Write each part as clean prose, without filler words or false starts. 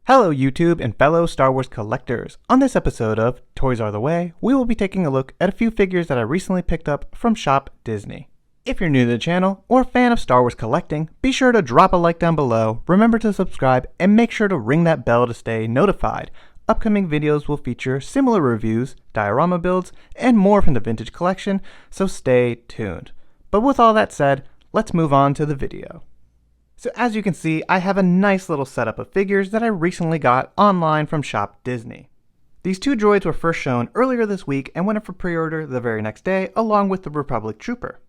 Hello YouTube and fellow Star Wars collectors. On this episode of Toys Are the Way, we will be taking a look at a few figures that I recently picked up from Shop Disney. If you're new to the channel or a fan of Star Wars collecting, be sure to drop a like down below, remember to subscribe, and make sure to ring that bell to stay notified. Upcoming videos will feature similar reviews, diorama builds, and more from the vintage collection, so stay tuned. But with all that said, let's move on to the video. So as you can see, I have a nice little setup of figures that I recently got online from Shop Disney. These two droids were first shown earlier this week and went up for pre-order the very next day, along with the Republic Trooper.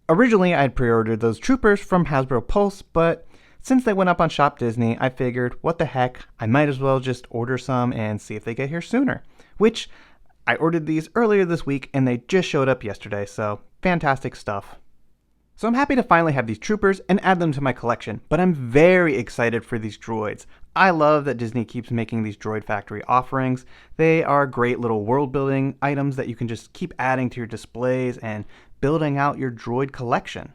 Originally, I had pre-ordered those troopers from Hasbro Pulse, but since they went up on Shop Disney, I figured, what the heck, I might as well just order some and see if they get here sooner. Which, I ordered these earlier this week and they just showed up yesterday, so fantastic stuff. So I'm happy to finally have these troopers and add them to my collection, but I'm very excited for these droids. I love that Disney keeps making these Droid Factory offerings. They are great little world building items that you can just keep adding to your displays and building out your droid collection.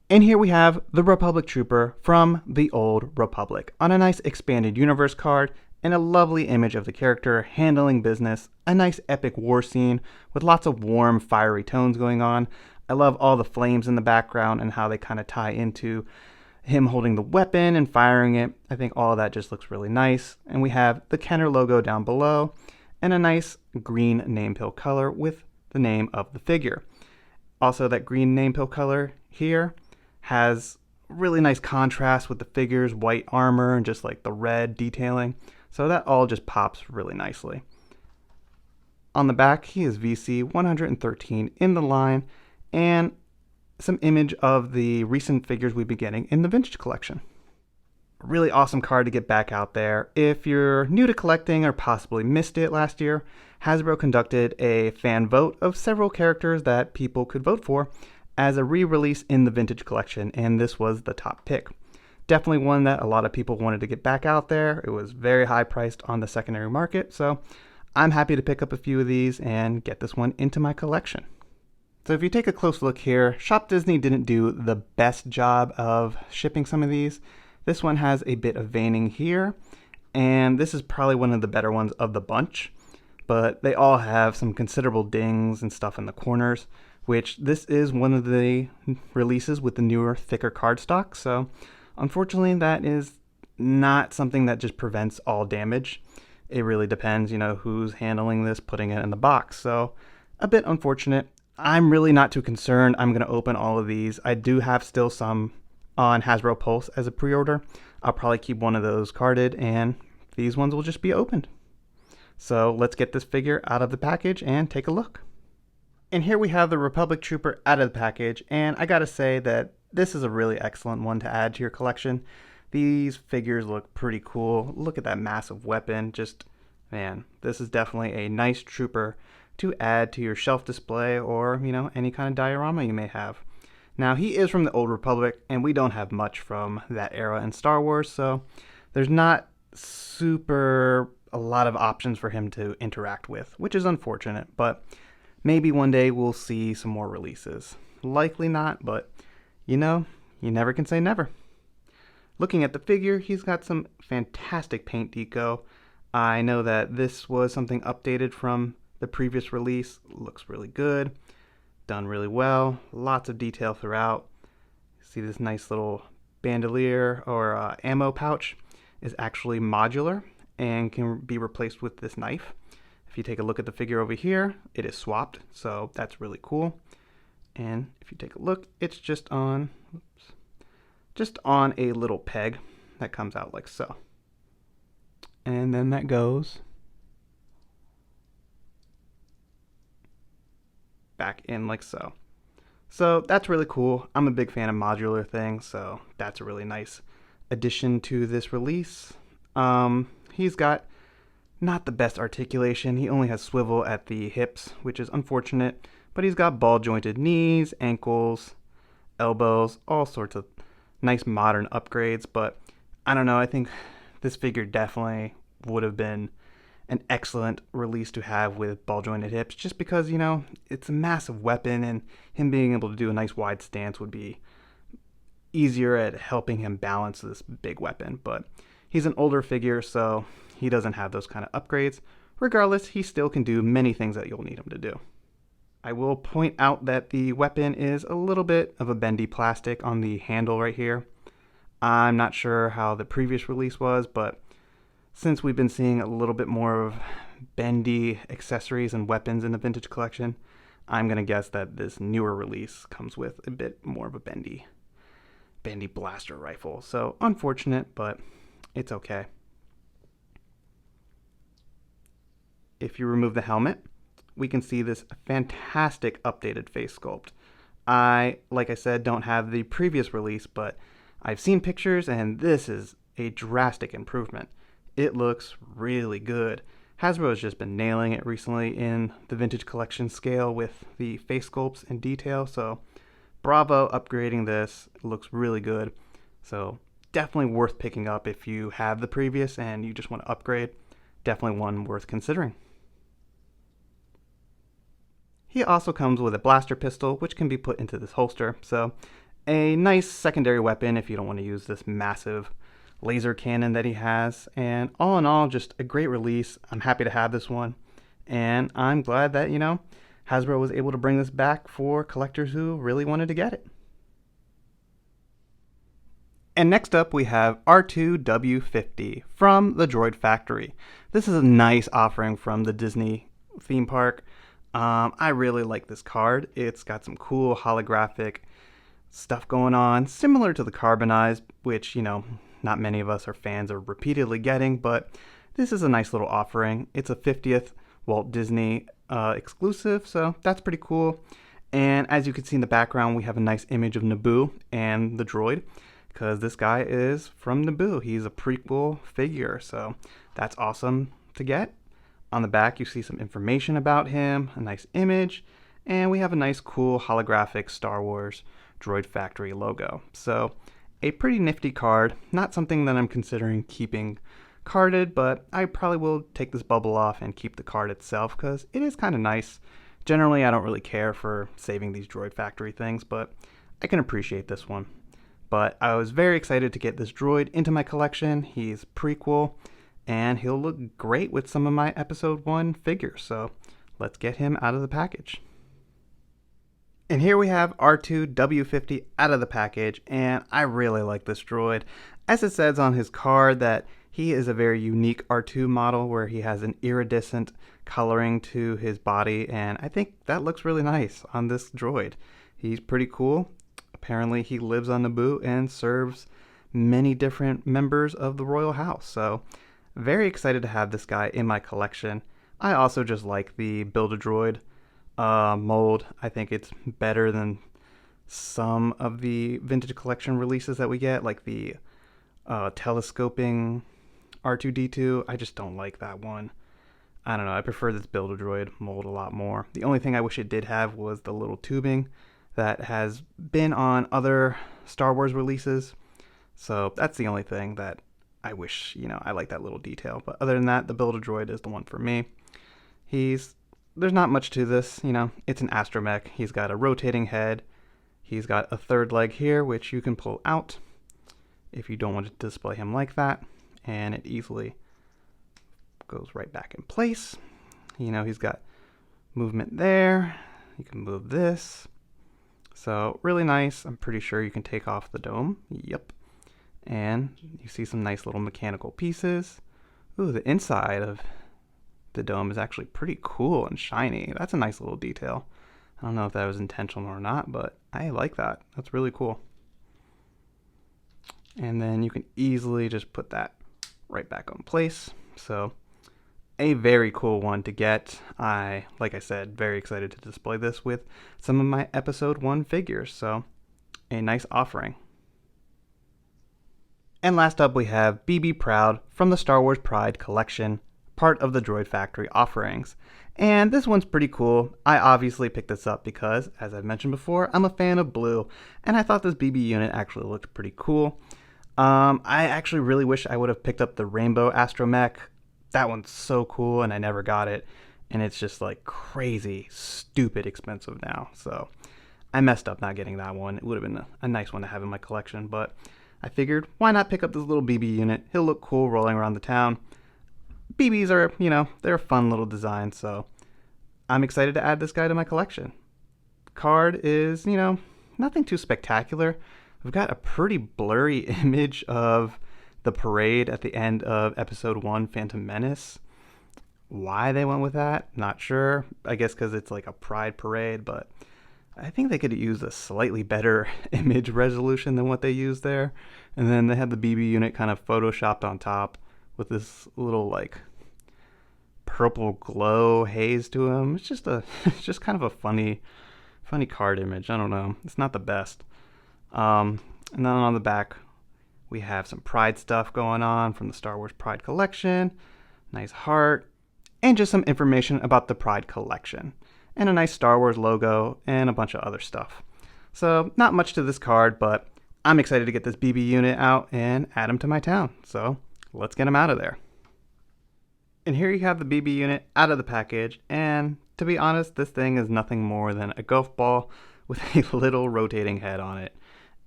And here we have the Republic Trooper from the Old Republic on a nice expanded universe card and a lovely image of the character handling business, a nice epic war scene with lots of warm, fiery tones going on. I love all the flames in the background and how they kind of tie into him holding the weapon and firing it. I think all of that just looks really nice. And we have the Kenner logo down below and a nice green name pill color with the name of the figure. Also, that green name pill color here has really nice contrast with the figure's white armor and just like the red detailing. So that all just pops really nicely. On the back, he is VC 113 in the line, and some image of the recent figures we've been getting in the vintage collection. A really awesome card to get back out there. If you're new to collecting or possibly missed it last year, Hasbro conducted a fan vote of several characters that people could vote for as a re-release in the vintage collection, and this was the top pick. Definitely one that a lot of people wanted to get back out there. It was very high priced on the secondary market, so I'm happy to pick up a few of these and get this one into my collection. So if you take a close look here, Shop Disney didn't do the best job of shipping some of these. This one has a bit of veining here, and this is probably one of the better ones of the bunch, but they all have some considerable dings and stuff in the corners, which this is one of the releases with the newer, thicker cardstock, so unfortunately that is not something that just prevents all damage. It really depends, who's handling this, putting it in the box, so a bit unfortunate. I'm really not too concerned. I'm going to open all of these. I do have still some on Hasbro Pulse as a pre-order. I'll probably keep one of those carded, and these ones will just be opened. So let's get this figure out of the package and take a look. And here we have the Republic Trooper out of the package, and I gotta say that this is a really excellent one to add to your collection. These figures look pretty cool. Look at that massive weapon. Just, man, this is definitely a nice trooper to add to your shelf display or, any kind of diorama you may have. Now, he is from the Old Republic, and we don't have much from that era in Star Wars, so there's not a lot of options for him to interact with, which is unfortunate, but maybe one day we'll see some more releases. Likely not, but, you never can say never. Looking at the figure, he's got some fantastic paint deco. I know that this was something updated from the previous release. Looks really good, done really well, lots of detail throughout. See this nice little bandolier or ammo pouch is actually modular and can be replaced with this knife. If you take a look at the figure over here, it is swapped, so that's really cool. And if you take a look, it's just on a little peg that comes out like so. And then that goes back in like so. So that's really cool. I'm a big fan of modular things, so that's a really nice addition to this release. He's got not the best articulation. He only has swivel at the hips, which is unfortunate, but he's got ball jointed knees, ankles, elbows, all sorts of nice modern upgrades. But I don't know, I think this figure definitely would have been an excellent release to have with ball jointed hips, just because, it's a massive weapon and him being able to do a nice wide stance would be easier at helping him balance this big weapon. But He's an older figure, so he doesn't have those kind of upgrades. Regardless, he still can do many things that you'll need him to do. I will point out that the weapon is a little bit of a bendy plastic on the handle right here. I'm not sure how the previous release was, but since we've been seeing a little bit more of bendy accessories and weapons in the vintage collection, I'm going to guess that this newer release comes with a bit more of a bendy blaster rifle. So unfortunate, but it's okay. If you remove the helmet, we can see this fantastic updated face sculpt. Like I said, don't have the previous release, but I've seen pictures and this is a drastic improvement. It looks really good. Hasbro has just been nailing it recently in the vintage collection scale with the face sculpts and detail, so bravo upgrading this. It looks really good. So definitely worth picking up if you have the previous and you just want to upgrade. Definitely one worth considering. He also comes with a blaster pistol, which can be put into this holster, so a nice secondary weapon if you don't want to use this massive laser cannon that he has. And all in all, just a great release. I'm happy to have this one, and I'm glad that, Hasbro was able to bring this back for collectors who really wanted to get it. And next up we have R2-W50 from the Droid Factory. This is a nice offering from the Disney theme park. I really like this card. It's got some cool holographic stuff going on, similar to the carbonized, which, not many of us are fans of repeatedly getting, but this is a nice little offering. It's a 50th Walt Disney exclusive, so that's pretty cool. And as you can see in the background, we have a nice image of Naboo and the droid, because this guy is from Naboo. He's a prequel figure, so that's awesome to get. On the back, you see some information about him, a nice image, and we have a nice cool holographic Star Wars Droid Factory logo. So a pretty nifty card, not something that I'm considering keeping carded, but I probably will take this bubble off and keep the card itself because it is kind of nice. Generally, I don't really care for saving these Droid Factory things, but I can appreciate this one. But I was very excited to get this droid into my collection. He's prequel, and he'll look great with some of my Episode 1 figures, so let's get him out of the package. And here we have R2-W50 out of the package, and I really like this droid. As it says on his card that he is a very unique R2 model where he has an iridescent coloring to his body, and I think that looks really nice on this droid. He's pretty cool. Apparently he lives on Naboo and serves many different members of the royal house, so very excited to have this guy in my collection. I also just like the Build-A-Droid mold. I think it's better than some of the vintage collection releases that we get, like the telescoping R2-D2. I just don't like that one. I don't know, I prefer this Build-A-Droid mold a lot more. The only thing I wish it did have was the little tubing that has been on other Star Wars releases. So that's the only thing that I wish, I like that little detail. But other than that, the Build-A-Droid is the one for me. There's not much to this, it's an astromech. He's got a rotating head. He's got a third leg here, which you can pull out if you don't want to display him like that. And it easily goes right back in place. He's got movement there. You can move this. So really nice. I'm pretty sure you can take off the dome. Yep. And you see some nice little mechanical pieces. Ooh, the inside of the dome is actually pretty cool and shiny. That's a nice little detail. I don't know if that was intentional or not, but I like that. That's really cool. And then you can easily just put that right back on place. So a very cool one to get. Like I said, very excited to display this with some of my Episode 1 figures. So a nice offering. And last up we have BBProud from the Star Wars Pride collection, part of the Droid Factory offerings. And this one's pretty cool. I obviously picked this up because, as I've mentioned before, I'm a fan of blue, and I thought this BB unit actually looked pretty cool. I actually really wish I would have picked up the Rainbow Astromech. That one's so cool, and I never got it. And it's just like crazy, stupid expensive now. So I messed up not getting that one. It would have been a nice one to have in my collection, but I figured, why not pick up this little BB unit? He'll look cool rolling around the town. BBs are, they're a fun little design, so I'm excited to add this guy to my collection. Card is, nothing too spectacular. We've got a pretty blurry image of the parade at the end of episode 1, Phantom Menace. Why they went with that, not sure. I guess because it's like a pride parade, but I think they could use a slightly better image resolution than what they used there. And then they had the BB unit kind of photoshopped on top with this little like purple glow haze to him. It's just kind of a funny card image. I don't know. It's not the best. And then on the back, we have some Pride stuff going on from the Star Wars Pride collection. Nice heart. And just some information about the Pride collection. And a nice Star Wars logo and a bunch of other stuff. So not much to this card, but I'm excited to get this BB unit out and add him to my town. So let's get him out of there. And here you have the BB unit out of the package. And to be honest, this thing is nothing more than a golf ball with a little rotating head on it.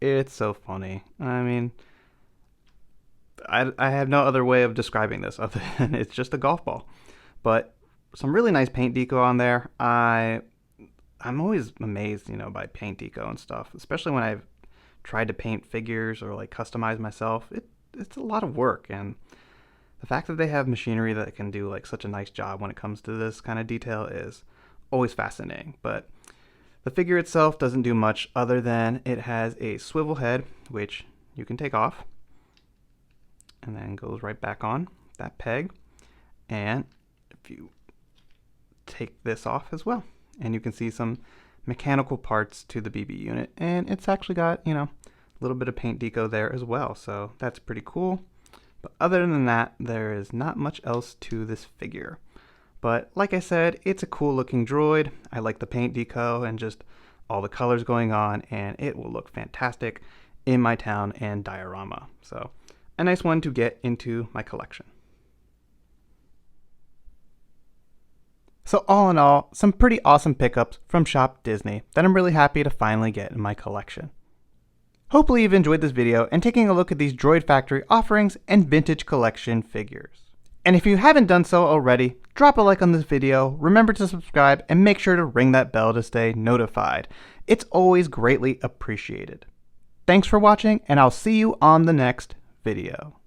It's so funny. I mean, I have no other way of describing this other than it's just a golf ball. But some really nice paint deco on there. I'm always amazed, by paint deco and stuff, especially when I've tried to paint figures or like customize myself. It's a lot of work, and the fact that they have machinery that can do like such a nice job when it comes to this kind of detail is always fascinating. But the figure itself doesn't do much other than it has a swivel head, which you can take off, and then goes right back on that peg. And if you take this off as well, and you can see some mechanical parts to the BB unit, and it's actually got, a little bit of paint deco there as well, so that's pretty cool. But other than that, there is not much else to this figure. But like I said, it's a cool looking droid. I like the paint deco and just all the colors going on, and it will look fantastic in my town and diorama. So a nice one to get into my collection. So all in all, some pretty awesome pickups from Shop Disney that I'm really happy to finally get in my collection. Hopefully you've enjoyed this video and taking a look at these Droid Factory offerings and vintage collection figures. And if you haven't done so already, drop a like on this video, remember to subscribe, and make sure to ring that bell to stay notified. It's always greatly appreciated. Thanks for watching, and I'll see you on the next video.